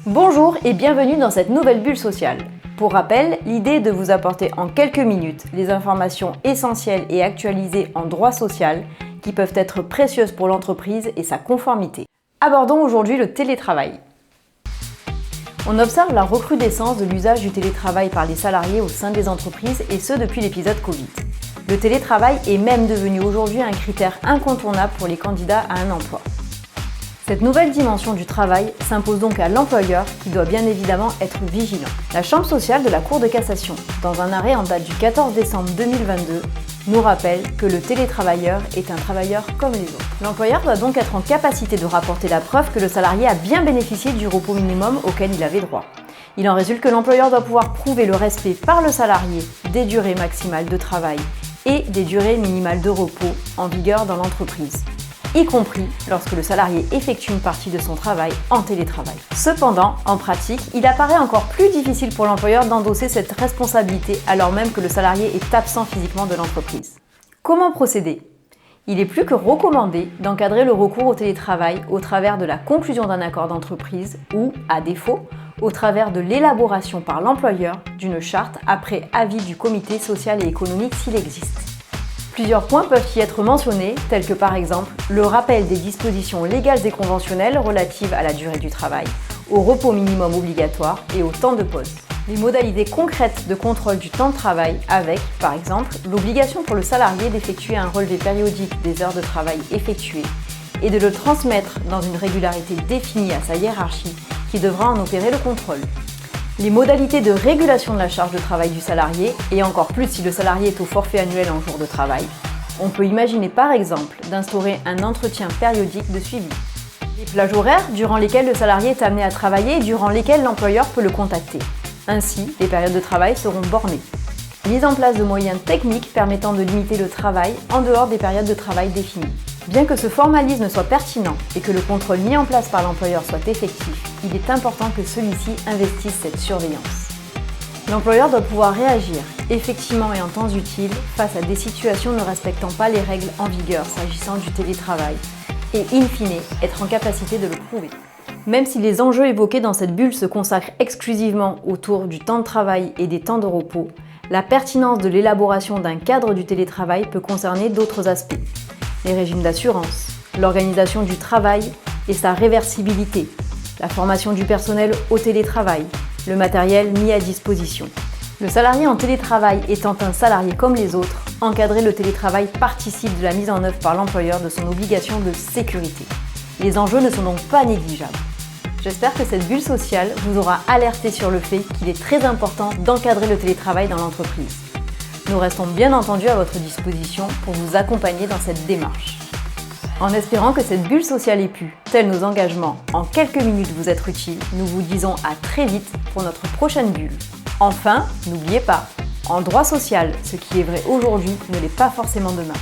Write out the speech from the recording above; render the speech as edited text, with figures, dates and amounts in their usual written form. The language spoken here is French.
Bonjour et bienvenue dans cette nouvelle bulle sociale. Pour rappel, l'idée est de vous apporter en quelques minutes les informations essentielles et actualisées en droit social qui peuvent être précieuses pour l'entreprise et sa conformité. Abordons aujourd'hui le télétravail. On observe la recrudescence de l'usage du télétravail par les salariés au sein des entreprises et ce depuis l'épisode Covid. Le télétravail est même devenu aujourd'hui un critère incontournable pour les candidats à un emploi. Cette nouvelle dimension du travail s'impose donc à l'employeur qui doit bien évidemment être vigilant. La Chambre sociale de la Cour de cassation, dans un arrêt en date du 14 décembre 2022, nous rappelle que le télétravailleur est un travailleur comme les autres. L'employeur doit donc être en capacité de rapporter la preuve que le salarié a bien bénéficié du repos minimum auquel il avait droit. Il en résulte que l'employeur doit pouvoir prouver le respect par le salarié des durées maximales de travail et des durées minimales de repos en vigueur dans l'entreprise, y compris lorsque le salarié effectue une partie de son travail en télétravail. Cependant, en pratique, il apparaît encore plus difficile pour l'employeur d'endosser cette responsabilité alors même que le salarié est absent physiquement de l'entreprise. Comment procéder ? Il est plus que recommandé d'encadrer le recours au télétravail au travers de la conclusion d'un accord d'entreprise ou, à défaut, au travers de l'élaboration par l'employeur d'une charte après avis du comité social et économique s'il existe. Plusieurs points peuvent y être mentionnés, tels que par exemple le rappel des dispositions légales et conventionnelles relatives à la durée du travail, au repos minimum obligatoire et au temps de pause. Les modalités concrètes de contrôle du temps de travail avec, par exemple, l'obligation pour le salarié d'effectuer un relevé périodique des heures de travail effectuées et de le transmettre dans une régularité définie à sa hiérarchie qui devra en opérer le contrôle. Les modalités de régulation de la charge de travail du salarié, et encore plus si le salarié est au forfait annuel en jour de travail. On peut imaginer par exemple d'instaurer un entretien périodique de suivi. Les plages horaires durant lesquelles le salarié est amené à travailler et durant lesquelles l'employeur peut le contacter. Ainsi, les périodes de travail seront bornées. Mise en place de moyens techniques permettant de limiter le travail en dehors des périodes de travail définies. Bien que ce formalisme soit pertinent et que le contrôle mis en place par l'employeur soit effectif, il est important que celui-ci investisse cette surveillance. L'employeur doit pouvoir réagir effectivement et en temps utile face à des situations ne respectant pas les règles en vigueur s'agissant du télétravail et, in fine, être en capacité de le prouver. Même si les enjeux évoqués dans cette bulle se consacrent exclusivement autour du temps de travail et des temps de repos, la pertinence de l'élaboration d'un cadre du télétravail peut concerner d'autres aspects. Les régimes d'assurance, l'organisation du travail et sa réversibilité, la formation du personnel au télétravail, le matériel mis à disposition. Le salarié en télétravail étant un salarié comme les autres, encadrer le télétravail participe de la mise en œuvre par l'employeur de son obligation de sécurité. Les enjeux ne sont donc pas négligeables. J'espère que cette bulle sociale vous aura alerté sur le fait qu'il est très important d'encadrer le télétravail dans l'entreprise. Nous restons bien entendu à votre disposition pour vous accompagner dans cette démarche. En espérant que cette bulle sociale ait pu, tels nos engagements, en quelques minutes vous être utile, nous vous disons à très vite pour notre prochaine bulle. Enfin, n'oubliez pas, en droit social, ce qui est vrai aujourd'hui ne l'est pas forcément demain.